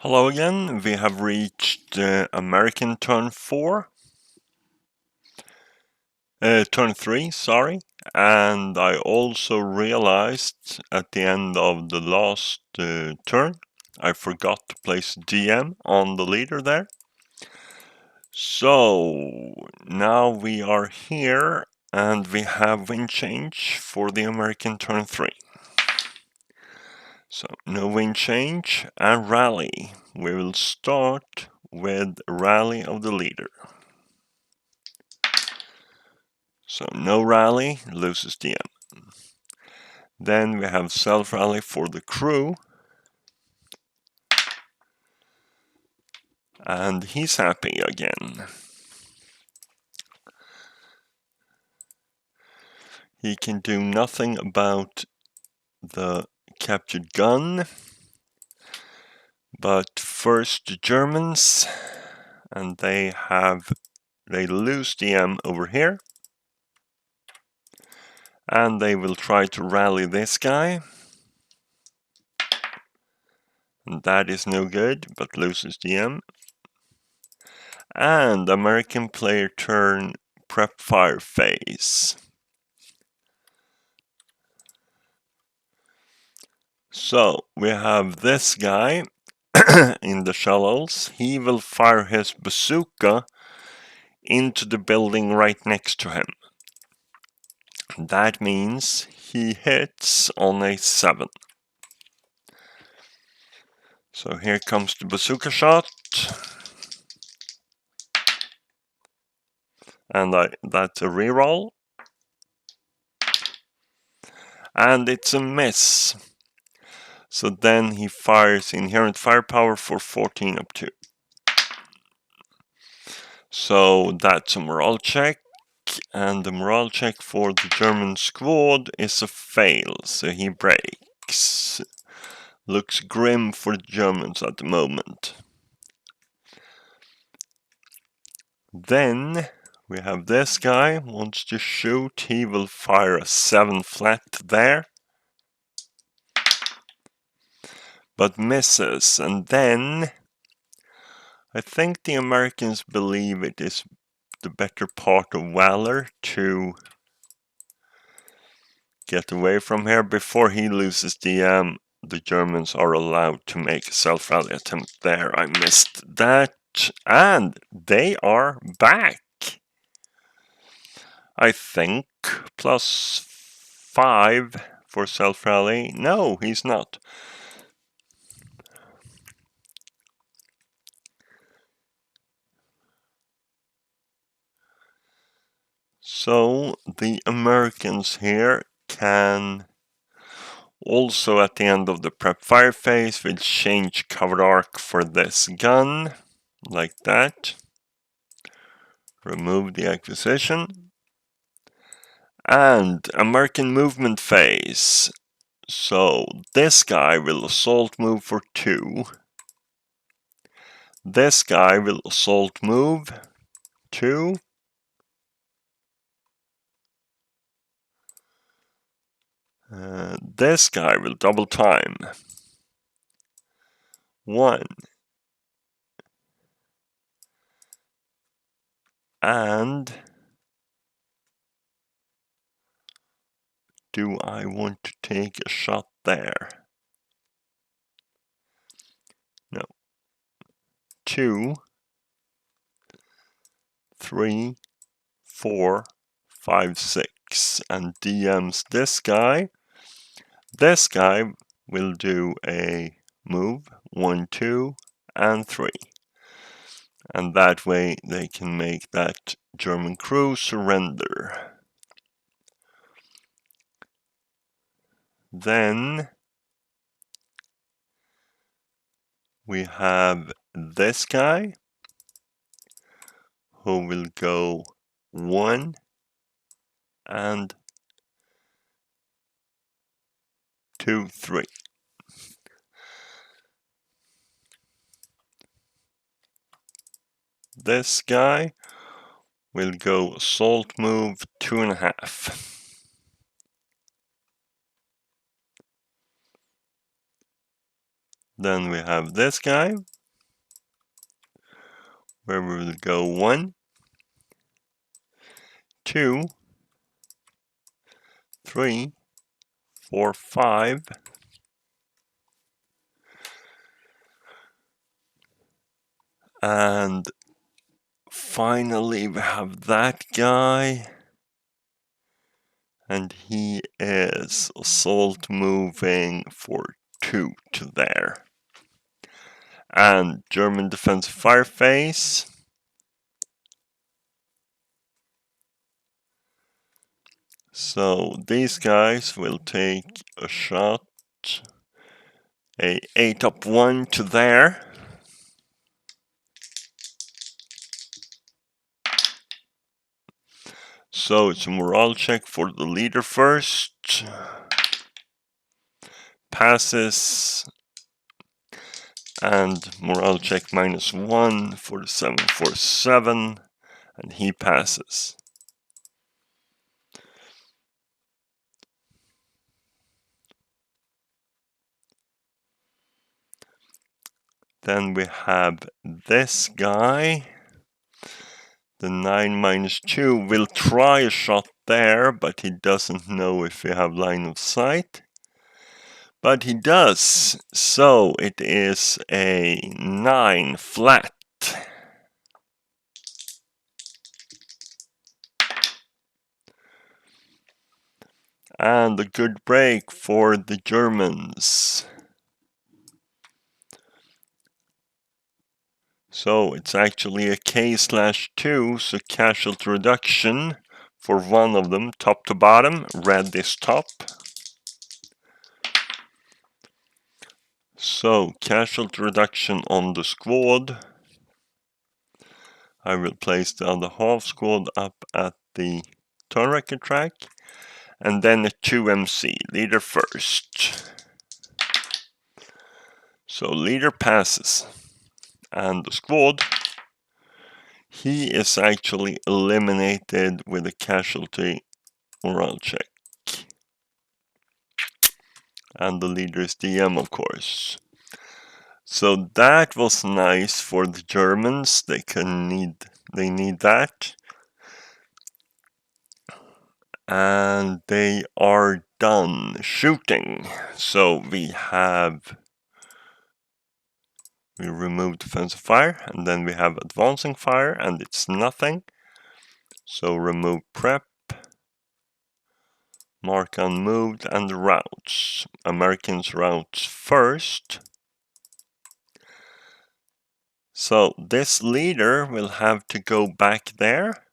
Hello again, we have reached American turn 3, sorry, and I also realized at the end of the last turn, I forgot to place DM on the leader there. So now we are here and we have wind change for the American turn 3. So no wind change and rally. We will start with rally of the leader. So no rally, loses DM. Then we have self rally for the crew. And he's happy again. He can do nothing about the captured gun. But first the Germans, and they lose DM over here. And they will try to rally this guy. And that is no good, but loses DM. And American player turn prep fire phase. So we have this guy in the shallows. He will fire his bazooka into the building right next to him. That means he hits on a 7. So here comes the bazooka shot. And that's a reroll. And it's a miss. So then he fires inherent firepower for 14 up 2. So that's a morale check. And the morale check for the German squad is a fail. So he breaks. Looks grim for the Germans at the moment. Then we have this guy wants to shoot. He will fire a 7 flat there. But misses. And then I think the Americans believe it is the better part of valor to get away from here. Before he loses DM, the Germans are allowed to make a self-rally attempt there. I missed that. And they are back. I think +5 for self-rally. No, he's not. So the Americans here can also at the end of the prep fire phase will change covered arc for this gun, like that. Remove the acquisition. And American movement phase. So this guy will assault move for 2. This guy will assault move 2. This guy will double time. 1. And do I want to take a shot there? No. 2, 3, 4, 5, 6. And DMs this guy. This guy will do a move 1, 2, and 3. And that way they can make that German crew surrender. Then we have this guy who will go 1 and 2, 3. This guy will go assault move 2.5. Then we have this guy, where we will go 1, 2, 3, 4, 5. And finally we have that guy. And he is assault moving for 2 to there. And German defensive fire phase. So these guys will take a shot, a 8 up 1 to there. So it's a morale check for the leader first. Passes. And morale check -1 for the 747. And he passes. Then we have this guy. The 9 -2 will try a shot there, but he doesn't know if we have line of sight. But he does, so it is a 9 flat. And a good break for the Germans. So it's actually a K/2, so casualty reduction for one of them, top to bottom. Red is top. So casualty reduction on the squad. I will place the other half squad up at the turn record track. And then a 2MC, leader first. So leader passes. And the squad, he is actually eliminated with a casualty morale check. And the leader is DM, of course. So that was nice for the Germans. They need that. And they are done shooting. So we remove defensive fire, and then we have advancing fire, and it's nothing. So remove prep, mark unmoved, and routes. Americans routes first. So this leader will have to go back there.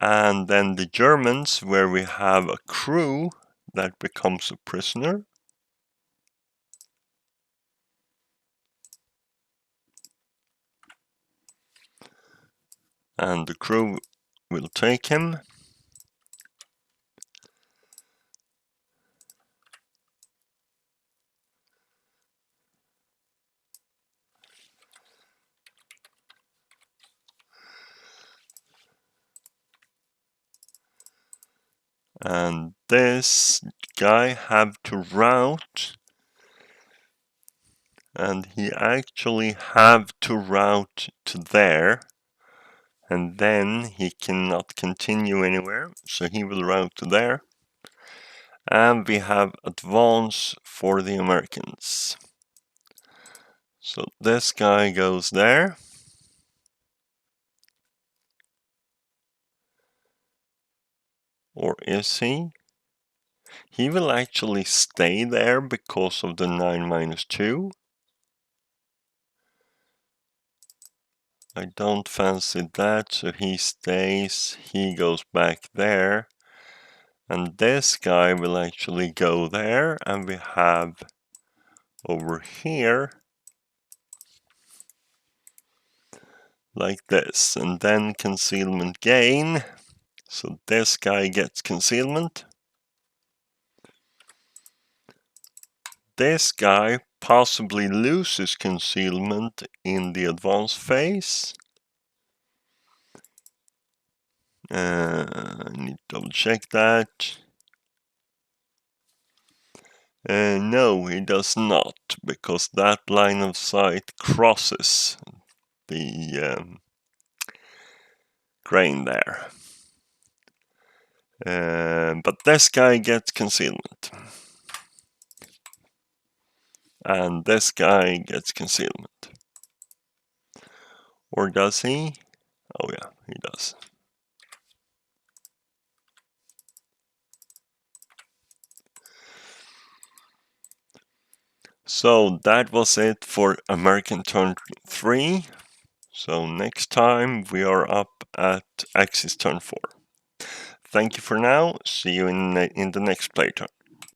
And then the Germans, where we have a crew that becomes a prisoner. And the crew will take him. And this guy have to route. And he actually have to route to there. And then he cannot continue anywhere. So he will route to there. And we have advance for the Americans. So this guy goes there. Or is he? He will actually stay there because of the 9-2. I don't fancy that, so he stays. He goes back there. And this guy will actually go there. And we have over here like this. And then concealment gain. So this guy gets concealment. This guy possibly loses concealment in the advanced phase. I need to double check that. No, he does not, because that line of sight crosses the grain there. But this guy gets concealment. And this guy gets concealment. Or does he? Oh yeah, he does. So that was it for American turn 3. So next time we are up at Axis turn 4. Thank you for now. See you in the next playtime.